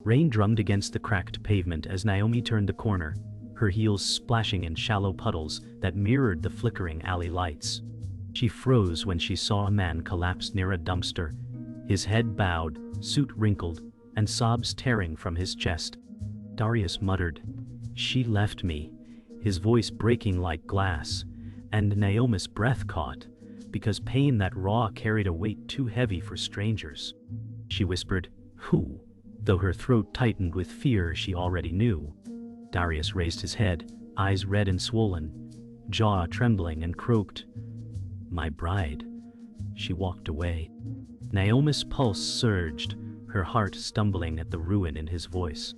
Rain drummed against the cracked pavement as Naomi turned the corner, her heels splashing in shallow puddles that mirrored the flickering alley lights. She froze when she saw a man collapse near a dumpster, his head bowed, suit wrinkled, and sobs tearing from his chest. Darius muttered, "She left me," his voice breaking like glass, and Naomi's breath caught, because pain that raw carried a weight too heavy for strangers. She whispered, "Who?" though her throat tightened with fear she already knew. Darius raised his head, eyes red and swollen, jaw trembling, and croaked, "My bride." She walked away. Naomi's pulse surged, her heart stumbling at the ruin in his voice.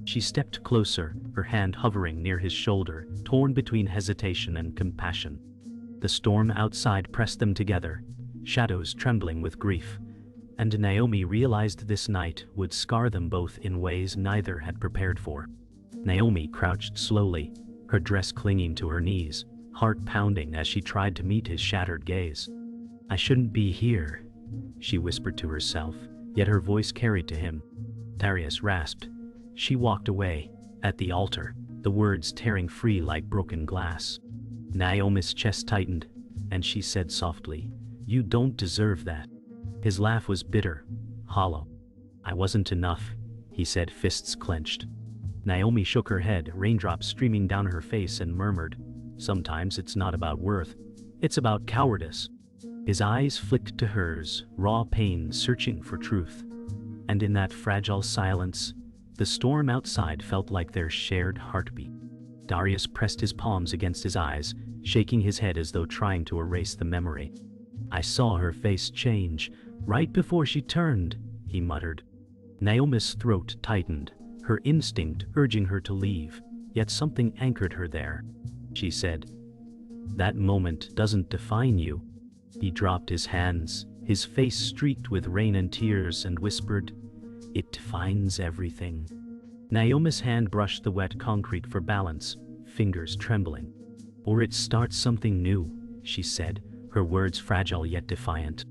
She stepped closer, her hand hovering near his shoulder, torn between hesitation and compassion. The storm outside pressed them together, shadows trembling with grief, and Naomi realized this night would scar them both in ways neither had prepared for. Naomi crouched slowly, her dress clinging to her knees, heart pounding as she tried to meet his shattered gaze. "I shouldn't be here," she whispered to herself, yet her voice carried to him. Darius rasped. She walked away, at the altar, the words tearing free like broken glass. Naomi's chest tightened, and she said softly, "You don't deserve that." His laugh was bitter, hollow. "I wasn't enough," he said, fists clenched. Naomi shook her head, raindrops streaming down her face, and murmured, "Sometimes it's not about worth, it's about cowardice." His eyes flicked to hers, raw pain searching for truth. And in that fragile silence, the storm outside felt like their shared heartbeat. Darius pressed his palms against his eyes, shaking his head as though trying to erase the memory. "I saw her face change, right before she turned," he muttered. Naomi's throat tightened, her instinct urging her to leave, yet something anchored her there. She said, "That moment doesn't define you." He dropped his hands, his face streaked with rain and tears, and whispered, "It defines everything." Naomi's hand brushed the wet concrete for balance, fingers trembling. "Or it starts something new," she said, her words fragile yet defiant.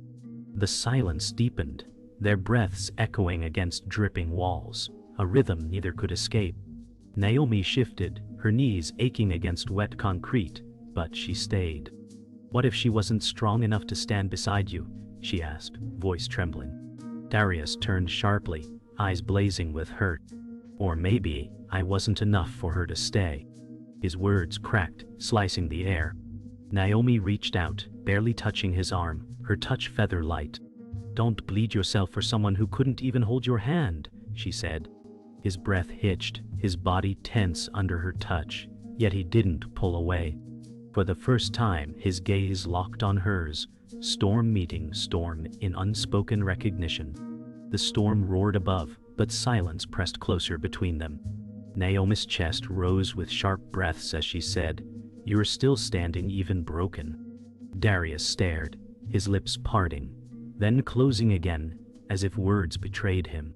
The silence deepened, their breaths echoing against dripping walls, a rhythm neither could escape. Naomi shifted, her knees aching against wet concrete, but she stayed. "What if she wasn't strong enough to stand beside you?" she asked, voice trembling. Darius turned sharply, eyes blazing with hurt. "Or maybe I wasn't enough for her to stay." His words cracked, slicing the air. Naomi reached out, barely touching his arm, her touch feather light. "Don't bleed yourself for someone who couldn't even hold your hand," she said. His breath hitched, his body tense under her touch, yet he didn't pull away. For the first time, his gaze locked on hers, storm meeting storm in unspoken recognition. The storm roared above, but silence pressed closer between them. Naomi's chest rose with sharp breaths as she said, "You're still standing, even broken." Darius stared, his lips parting, then closing again, as if words betrayed him.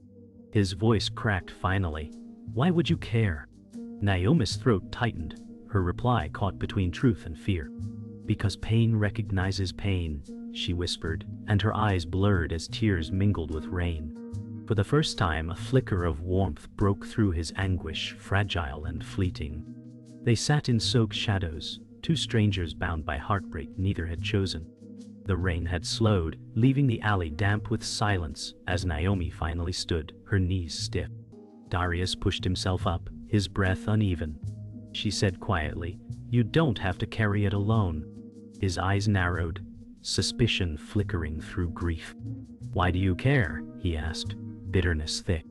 His voice cracked finally, "Why would you care?" Naomi's throat tightened, her reply caught between truth and fear. "Because pain recognizes pain," she whispered, and her eyes blurred as tears mingled with rain. For the first time, a flicker of warmth broke through his anguish, fragile and fleeting. They sat in soaked shadows, two strangers bound by heartbreak neither had chosen. The rain had slowed, leaving the alley damp with silence as Naomi finally stood, her knees stiff. Darius pushed himself up, his breath uneven. She said quietly, "You don't have to carry it alone." His eyes narrowed, suspicion flickering through grief. "Why do you care?" he asked, bitterness thick.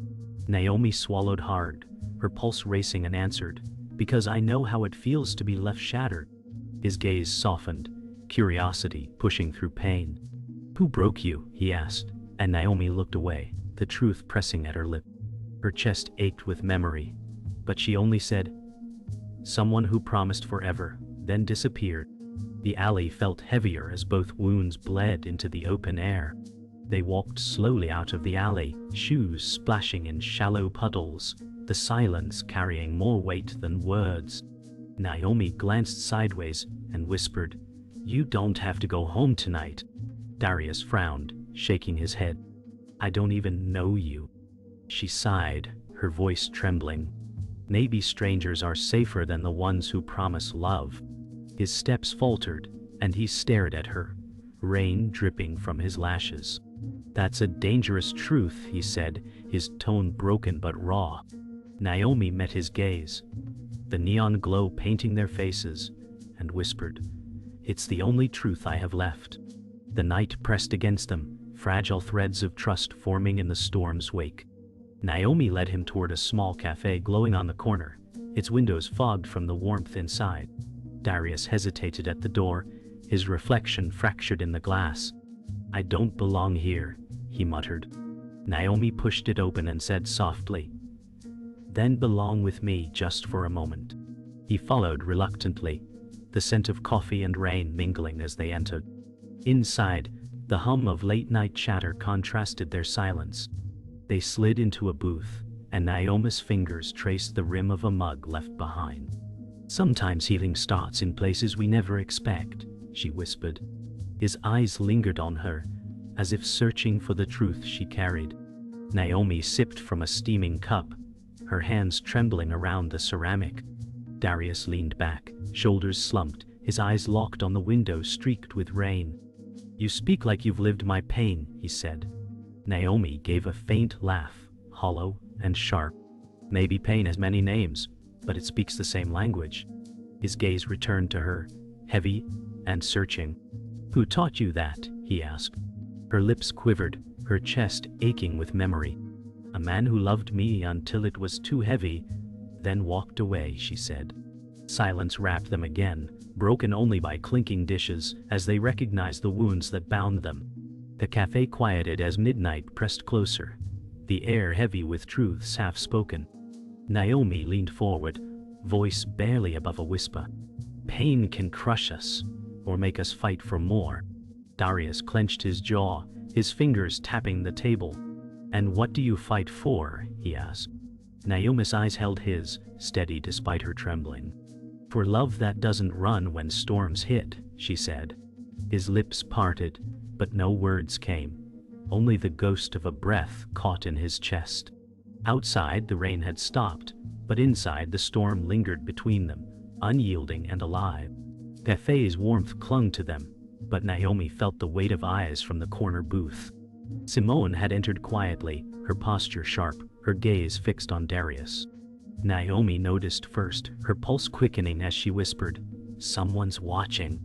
Naomi swallowed hard, her pulse racing, and answered, "Because I know how it feels to be left shattered." His gaze softened, curiosity pushing through pain. "Who broke you?" he asked, and Naomi looked away, the truth pressing at her lip. Her chest ached with memory, but she only said, "Someone who promised forever, then disappeared." The alley felt heavier as both wounds bled into the open air. They walked slowly out of the alley, shoes splashing in shallow puddles, the silence carrying more weight than words. Naomi glanced sideways and whispered, "You don't have to go home tonight." Darius frowned, shaking his head. "I don't even know you." She sighed, her voice trembling. Maybe strangers are safer than the ones who promise love. His steps faltered, and he stared at her, rain dripping from his lashes. That's a dangerous truth, he said, his tone broken but raw. Naomi met his gaze, the neon glow painting their faces, and whispered, "It's the only truth I have left." The night pressed against them, fragile threads of trust forming in the storm's wake. Naomi led him toward a small cafe glowing on the corner, its windows fogged from the warmth inside. Darius hesitated at the door, his reflection fractured in the glass. "I don't belong here," he muttered. Naomi pushed it open and said softly, "Then belong with me just for a moment." He followed reluctantly, the scent of coffee and rain mingling as they entered. Inside, the hum of late-night chatter contrasted their silence. They slid into a booth, and Naomi's fingers traced the rim of a mug left behind. "Sometimes healing starts in places we never expect," she whispered. His eyes lingered on her, as if searching for the truth she carried. Naomi sipped from a steaming cup, her hands trembling around the ceramic. Darius leaned back, shoulders slumped, his eyes locked on the window streaked with rain. "You speak like you've lived my pain," he said. Naomi gave a faint laugh, hollow and sharp. "Maybe pain has many names, but it speaks the same language." His gaze returned to her, heavy and searching. "Who taught you that?" he asked. Her lips quivered, her chest aching with memory. "A man who loved me until it was too heavy, then walked away," she said. Silence wrapped them again, broken only by clinking dishes as they recognized the wounds that bound them. The cafe quieted as midnight pressed closer, the air heavy with truths half-spoken. Naomi leaned forward, voice barely above a whisper. "Pain can crush us, or make us fight for more." Darius clenched his jaw, his fingers tapping the table. "And what do you fight for?" he asked. Naomi's eyes held his, steady despite her trembling. "For love that doesn't run when storms hit," she said. His lips parted, but no words came, only the ghost of a breath caught in his chest. Outside the rain had stopped, but inside the storm lingered between them, unyielding and alive. Cafe's warmth clung to them, but Naomi felt the weight of eyes from the corner booth. Simone had entered quietly, her posture sharp, her gaze fixed on Darius. Naomi noticed first, her pulse quickening as she whispered, "Someone's watching."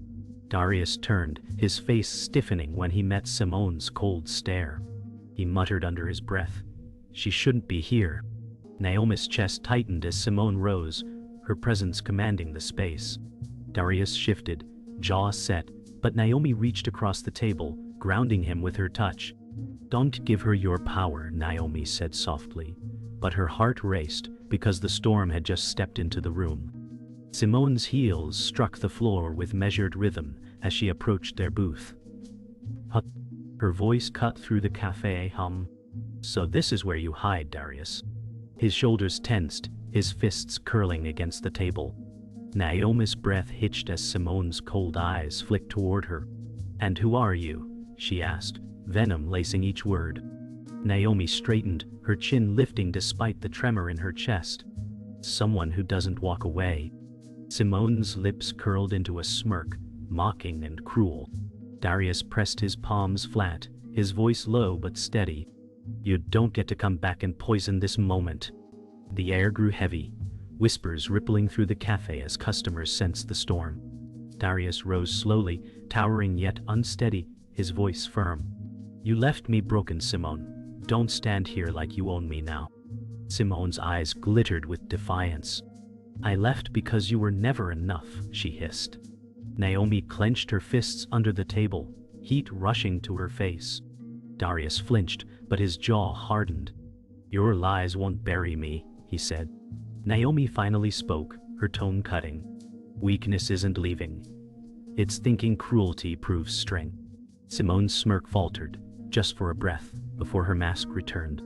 Darius turned, his face stiffening when he met Simone's cold stare. He muttered under his breath, "She shouldn't be here." Naomi's chest tightened as Simone rose, her presence commanding the space. Darius shifted, jaw set, but Naomi reached across the table, grounding him with her touch. "Don't give her your power," Naomi said softly, but her heart raced because the storm had just stepped into the room. Simone's heels struck the floor with measured rhythm as she approached their booth. Her voice cut through the cafe hum. "So this is where you hide, Darius." His shoulders tensed, his fists curling against the table. Naomi's breath hitched as Simone's cold eyes flicked toward her. "And who are you?" she asked, venom lacing each word. Naomi straightened, her chin lifting despite the tremor in her chest. "Someone who doesn't walk away." Simone's lips curled into a smirk, mocking and cruel. Darius pressed his palms flat, his voice low but steady. "You don't get to come back and poison this moment." The air grew heavy, whispers rippling through the cafe as customers sensed the storm. Darius rose slowly, towering yet unsteady, his voice firm. "You left me broken, Simone. Don't stand here like you own me now." Simone's eyes glittered with defiance. "I left because you were never enough," she hissed. Naomi clenched her fists under the table, heat rushing to her face. Darius flinched, but his jaw hardened. "Your lies won't bury me," he said. Naomi finally spoke, her tone cutting. "Weakness isn't leaving. It's thinking cruelty proves strength." Simone's smirk faltered, just for a breath, before her mask returned.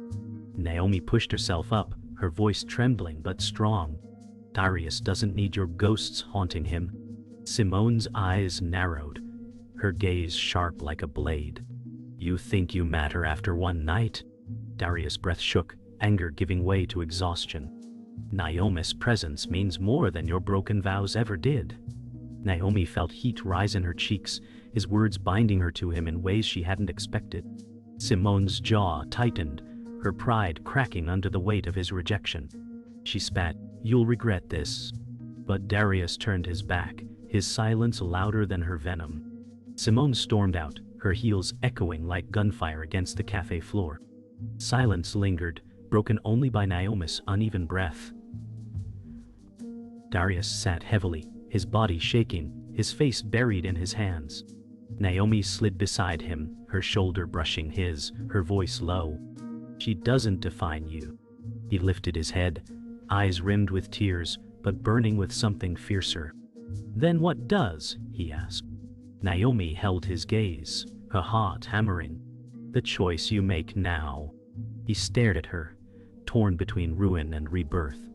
Naomi pushed herself up, her voice trembling but strong. "Darius doesn't need your ghosts haunting him." Simone's eyes narrowed, her gaze sharp like a blade. "You think you matter after one night?" Darius' breath shook, anger giving way to exhaustion. Naomi's presence means more than your broken vows ever did. Naomi felt heat rise in her cheeks, his words binding her to him in ways she hadn't expected. Simone's jaw tightened, her pride cracking under the weight of his rejection. She spat, "You'll regret this." But Darius turned his back, his silence louder than her venom. Simone stormed out, her heels echoing like gunfire against the cafe floor. Silence lingered, broken only by Naomi's uneven breath. Darius sat heavily, his body shaking, his face buried in his hands. Naomi slid beside him, her shoulder brushing his, her voice low. "She doesn't define you." He lifted his head, eyes rimmed with tears, but burning with something fiercer. "Then what does?" he asked. Naomi held his gaze, her heart hammering. "The choice you make now." He stared at her, torn between ruin and rebirth,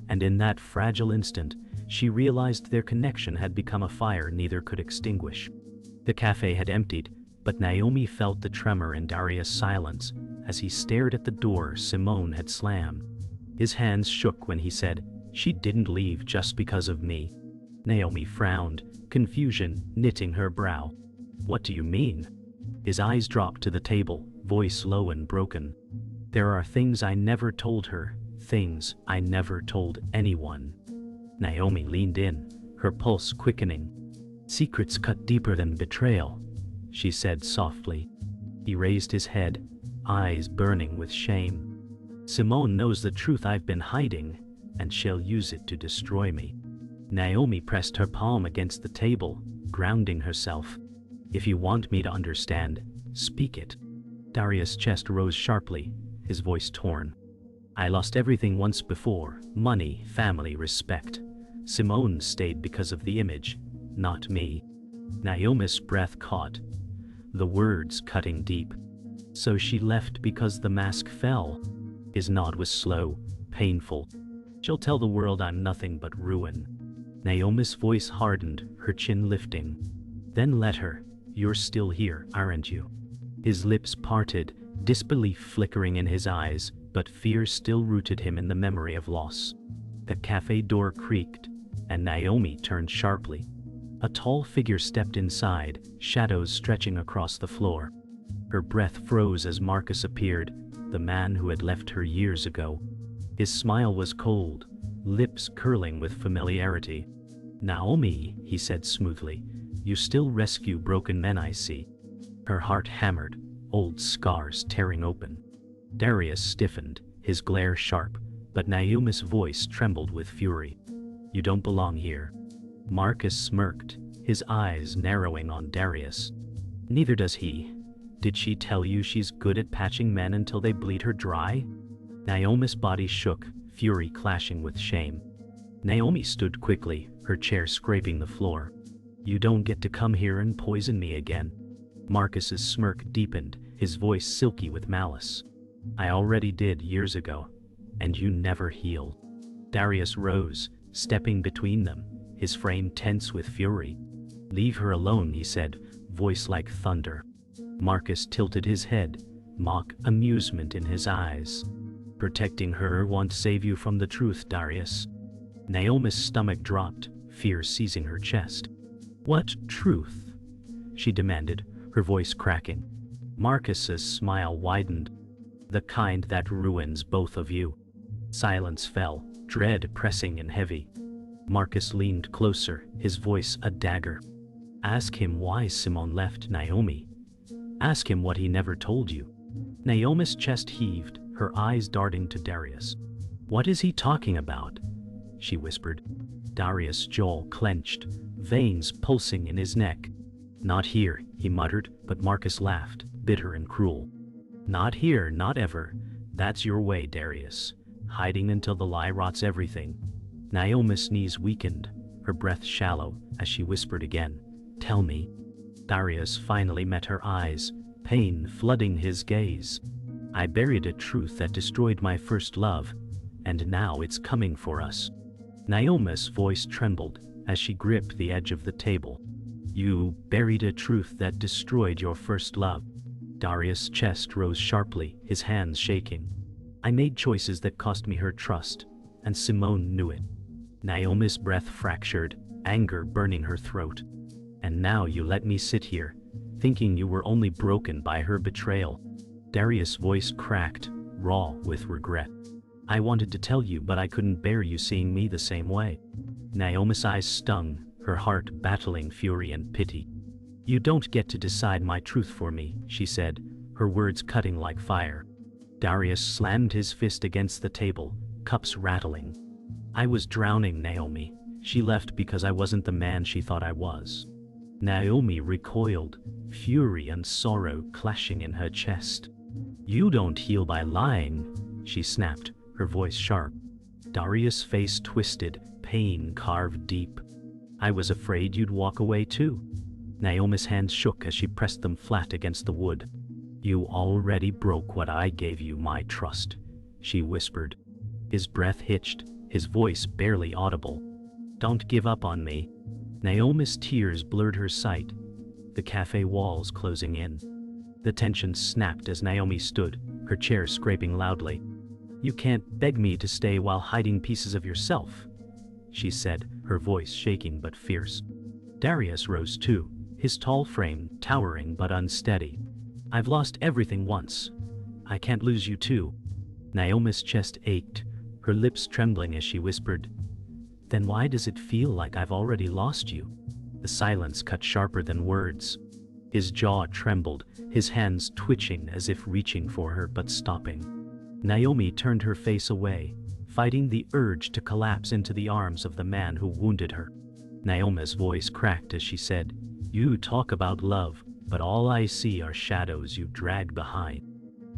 and in that fragile instant, she realized their connection had become a fire neither could extinguish. The cafe had emptied, but Naomi felt the tremor in Darius' silence as he stared at the door Simone had slammed. His hands shook when he said, "She didn't leave just because of me." Naomi frowned, confusion knitting her brow. "What do you mean?" His eyes dropped to the table, voice low and broken. "There are things I never told her, things I never told anyone." Naomi leaned in, her pulse quickening. "Secrets cut deeper than betrayal," she said softly. He raised his head, eyes burning with shame. "Simone knows the truth I've been hiding, and she'll use it to destroy me." Naomi pressed her palm against the table, grounding herself. "If you want me to understand, speak it." Darius' chest rose sharply, his voice torn. "I lost everything once before, money, family, respect. Simone stayed because of the image, not me." Naomi's breath caught, the words cutting deep. "So she left because the mask fell." His nod was slow, painful. "She'll tell the world I'm nothing but ruin." Naomi's voice hardened, her chin lifting. "Then let her. You're still here, aren't you?" His lips parted, disbelief flickering in his eyes, but fear still rooted him in the memory of loss. The cafe door creaked, and Naomi turned sharply. A tall figure stepped inside, shadows stretching across the floor. Her breath froze as Marcus appeared, the man who had left her years ago. His smile was cold, lips curling with familiarity. "Naomi," he said smoothly, "you still rescue broken men, I see." Her heart hammered, old scars tearing open. Darius stiffened, his glare sharp, but Naomi's voice trembled with fury. "You don't belong here." Marcus smirked, his eyes narrowing on Darius. "Neither does he. Did she tell you she's good at patching men until they bleed her dry?" Naomi's body shook, fury clashing with shame. Naomi stood quickly, her chair scraping the floor. "You don't get to come here and poison me again." Marcus's smirk deepened, his voice silky with malice. "I already did years ago, and you never healed." Darius rose, stepping between them, his frame tense with fury. "Leave her alone," he said, voice like thunder. Marcus tilted his head, mock amusement in his eyes. "Protecting her won't save you from the truth, Darius." Naomi's stomach dropped, fear seizing her chest. "What truth?" she demanded, her voice cracking. Marcus's smile widened. "The kind that ruins both of you." Silence fell, dread pressing in heavy. Marcus leaned closer, his voice a dagger. "Ask him why Simone left, Naomi. Ask him what he never told you." Naomi's chest heaved, her eyes darting to Darius. "What is he talking about?" she whispered. Darius' jaw clenched, veins pulsing in his neck. "Not here," he muttered, but Marcus laughed, bitter and cruel. "Not here, not ever. That's your way, Darius. Hiding until the lie rots everything." Naomi's knees weakened, her breath shallow, as she whispered again, "Tell me." Darius finally met her eyes, pain flooding his gaze. "I buried a truth that destroyed my first love, and now it's coming for us." Naomi's voice trembled as she gripped the edge of the table. "You buried a truth that destroyed your first love." Darius' chest rose sharply, his hands shaking. I made choices that cost me her trust, and Simone knew it. Naomi's breath fractured, anger burning her throat. And now you let me sit here, thinking you were only broken by her betrayal. Darius' voice cracked, raw with regret. I wanted to tell you, but I couldn't bear you seeing me the same way. Naomi's eyes stung, her heart battling fury and pity. You don't get to decide my truth for me, she said, her words cutting like fire. Darius slammed his fist against the table, cups rattling. I was drowning, Naomi. She left because I wasn't the man she thought I was. Naomi recoiled, fury and sorrow clashing in her chest. You don't heal by lying, she snapped, her voice sharp. Darius' face twisted, pain carved deep. I was afraid you'd walk away too. Naomi's hands shook as she pressed them flat against the wood. You already broke what I gave you, my trust, she whispered. His breath hitched, his voice barely audible. Don't give up on me. Naomi's tears blurred her sight, the cafe walls closing in. The tension snapped as Naomi stood, her chair scraping loudly. You can't beg me to stay while hiding pieces of yourself, she said, her voice shaking but fierce. Darius rose too, his tall frame towering but unsteady. I've lost everything once. I can't lose you too. Naomi's chest ached, her lips trembling as she whispered, Then why does it feel like I've already lost you? The silence cut sharper than words. His jaw trembled, his hands twitching as if reaching for her but stopping. Naomi turned her face away, fighting the urge to collapse into the arms of the man who wounded her. Naomi's voice cracked as she said, You talk about love, but all I see are shadows you drag behind.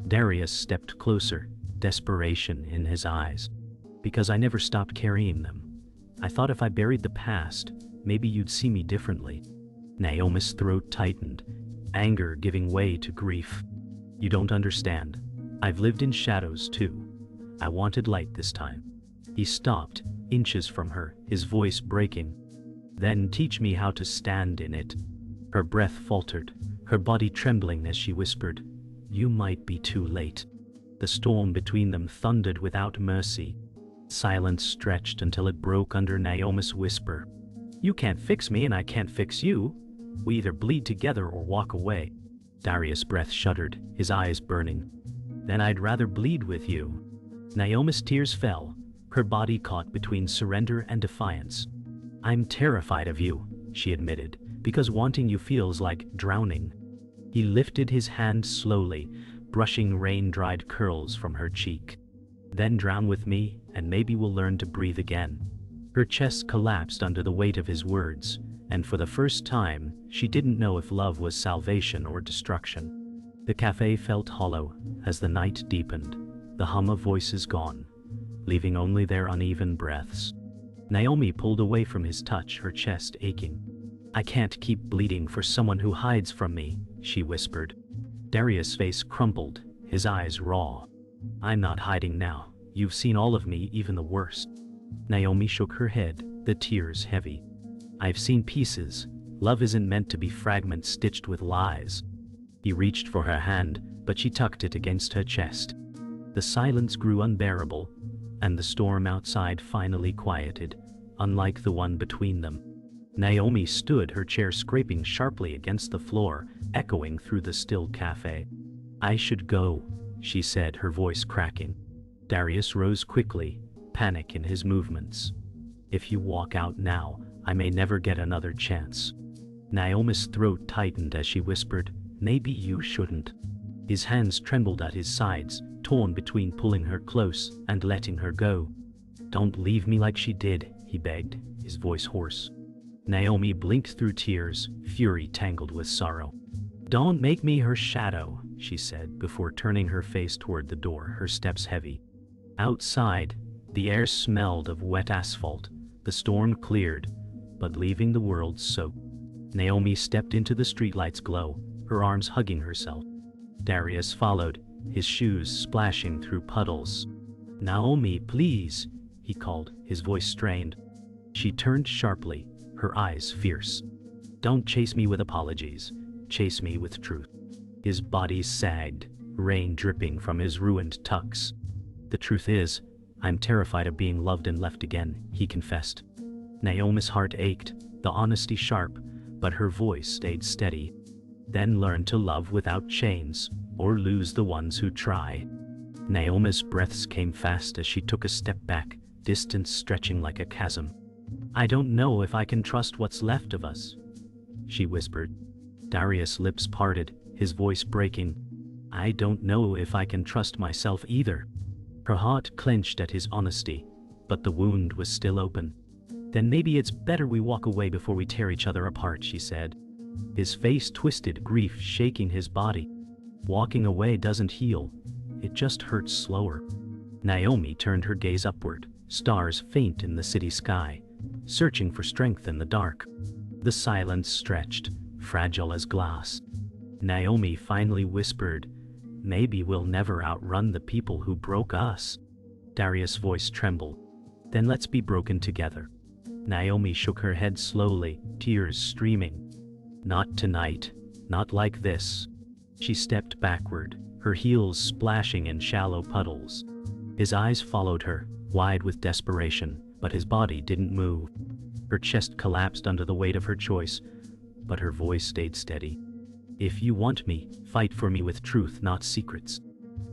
Darius stepped closer, desperation in his eyes. Because I never stopped carrying them. I thought if I buried the past, maybe you'd see me differently. Naomi's throat tightened, anger giving way to grief. You don't understand. I've lived in shadows too. I wanted light this time. He stopped, inches from her, his voice breaking. Then teach me how to stand in it. Her breath faltered, her body trembling as she whispered, You might be too late. The storm between them thundered without mercy. Silence stretched until it broke under Naomi's whisper. You can't fix me and I can't fix you. We either bleed together or walk away. Darius' breath shuddered, his eyes burning. Then I'd rather bleed with you. Naomi's tears fell, her body caught between surrender and defiance. I'm terrified of you, she admitted, because wanting you feels like drowning. He lifted his hand slowly, brushing rain-dried curls from her cheek. Then drown with me, and maybe we'll learn to breathe again. Her chest collapsed under the weight of his words, and for the first time, she didn't know if love was salvation or destruction. The cafe felt hollow as the night deepened, the hum of voices gone, leaving only their uneven breaths. Naomi pulled away from his touch, her chest aching. I can't keep bleeding for someone who hides from me, she whispered. Darius' face crumpled, his eyes raw. I'm not hiding now. You've seen all of me, even the worst. Naomi shook her head, the tears heavy. I've seen pieces. Love isn't meant to be fragments stitched with lies. He reached for her hand, but she tucked it against her chest. The silence grew unbearable, and the storm outside finally quieted, unlike the one between them. Naomi stood, her chair scraping sharply against the floor, echoing through the still cafe. I should go, she said, her voice cracking. Darius rose quickly, panic in his movements. If you walk out now, I may never get another chance. Naomi's throat tightened as she whispered, Maybe you shouldn't. His hands trembled at his sides, torn between pulling her close and letting her go. Don't leave me like she did, he begged, his voice hoarse. Naomi blinked through tears, fury tangled with sorrow. Don't make me her shadow, she said, before turning her face toward the door, her steps heavy. Outside, the air smelled of wet asphalt. The storm cleared, but leaving the world soaked. Naomi stepped into the streetlight's glow, her arms hugging herself. Darius followed, his shoes splashing through puddles. Naomi, please, he called, his voice strained. She turned sharply, her eyes fierce. Don't chase me with apologies. Chase me with truth. His body sagged, rain dripping from his ruined tucks. The truth is, I'm terrified of being loved and left again, he confessed. Naomi's heart ached, the honesty sharp, but her voice stayed steady. Then learn to love without chains, or lose the ones who try. Naomi's breaths came fast as she took a step back, distance stretching like a chasm. I don't know if I can trust what's left of us, she whispered. Darius' lips parted, his voice breaking. I don't know if I can trust myself either. Her heart clenched at his honesty, but the wound was still open. Then maybe it's better we walk away before we tear each other apart, she said. His face twisted, grief shaking his body. Walking away doesn't heal, it just hurts slower. Naomi turned her gaze upward, stars faint in the city sky, searching for strength in the dark. The silence stretched, fragile as glass. Naomi finally whispered, maybe we'll never outrun the people who broke us. Darius' voice trembled. Then let's be broken together. Naomi shook her head slowly, tears streaming. Not tonight, not like this. She stepped backward, her heels splashing in shallow puddles. His eyes followed her, wide with desperation, but his body didn't move. Her chest collapsed under the weight of her choice, but her voice stayed steady. If you want me, fight for me with truth, not secrets.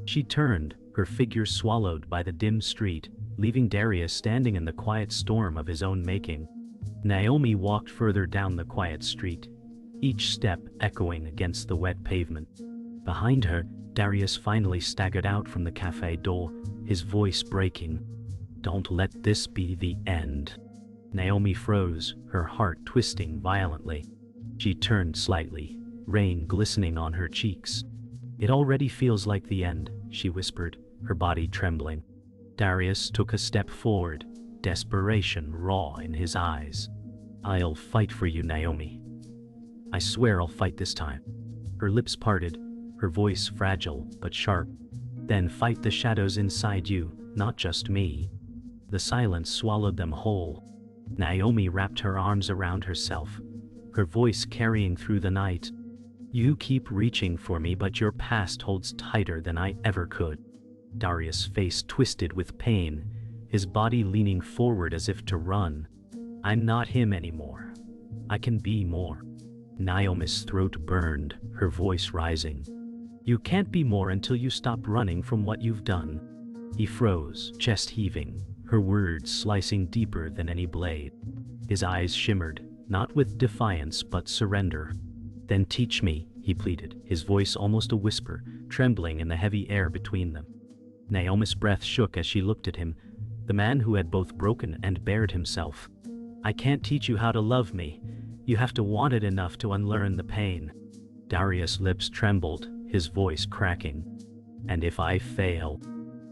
She turned, her figure swallowed by the dim street, leaving Darius standing in the quiet storm of his own making. Naomi walked further down the quiet street, each step echoing against the wet pavement. Behind her, Darius finally staggered out from the cafe door, his voice breaking. Don't let this be the end. Naomi froze, her heart twisting violently. She turned slightly, rain glistening on her cheeks. It already feels like the end, she whispered, her body trembling. Darius took a step forward, desperation raw in his eyes. I'll fight for you, Naomi. I swear I'll fight this time. Her lips parted, her voice fragile but sharp. Then fight the shadows inside you, not just me. The silence swallowed them whole. Naomi wrapped her arms around herself, her voice carrying through the night. You keep reaching for me, but your past holds tighter than I ever could. Darius' face twisted with pain, his body leaning forward as if to run. I'm not him anymore. I can be more. Naomi's throat burned, her voice rising. You can't be more until you stop running from what you've done. He froze, chest heaving, her words slicing deeper than any blade. His eyes shimmered, not with defiance but surrender. Then teach me, he pleaded, his voice almost a whisper, trembling in the heavy air between them. Naomi's breath shook as she looked at him, the man who had both broken and bared himself. I can't teach you how to love me. You have to want it enough to unlearn the pain. Darius' lips trembled, his voice cracking. And if I fail?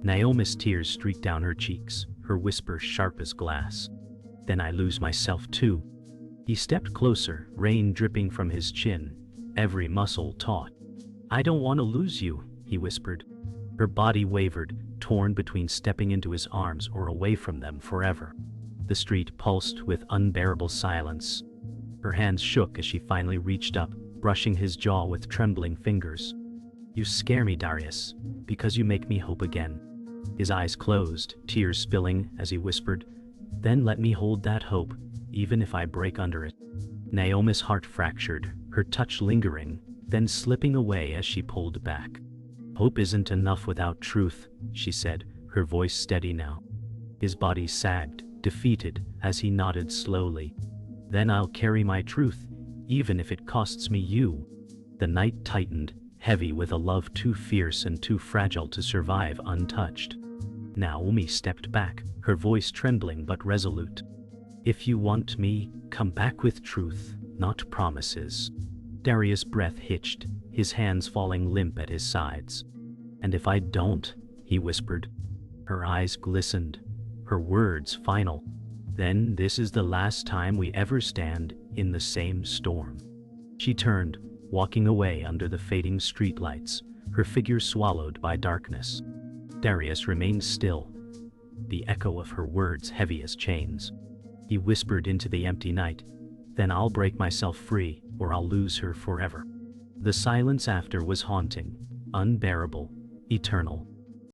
Naomi's tears streaked down her cheeks, her whisper sharp as glass. Then I lose myself too. He stepped closer, rain dripping from his chin, every muscle taut. I don't want to lose you, he whispered. Her body wavered, torn between stepping into his arms or away from them forever. The street pulsed with unbearable silence. Her hands shook as she finally reached up, brushing his jaw with trembling fingers. You scare me, Darius, because you make me hope again. His eyes closed, tears spilling as he whispered, then let me hold that hope, even if I break under it. Naomi's heart fractured, her touch lingering, then slipping away as she pulled back. Hope isn't enough without truth, she said, her voice steady now. His body sagged, defeated, as he nodded slowly. Then I'll carry my truth, even if it costs me you. The night tightened, heavy with a love too fierce and too fragile to survive untouched. Naomi stepped back, her voice trembling but resolute. If you want me, come back with truth, not promises. Darius' breath hitched, his hands falling limp at his sides. And if I don't, he whispered. Her eyes glistened, her words final. Then this is the last time we ever stand in the same storm. She turned, walking away under the fading streetlights, her figure swallowed by darkness. Darius remained still, the echo of her words heavy as chains. He whispered into the empty night, then I'll break myself free, or I'll lose her forever. The silence after was haunting, unbearable, eternal.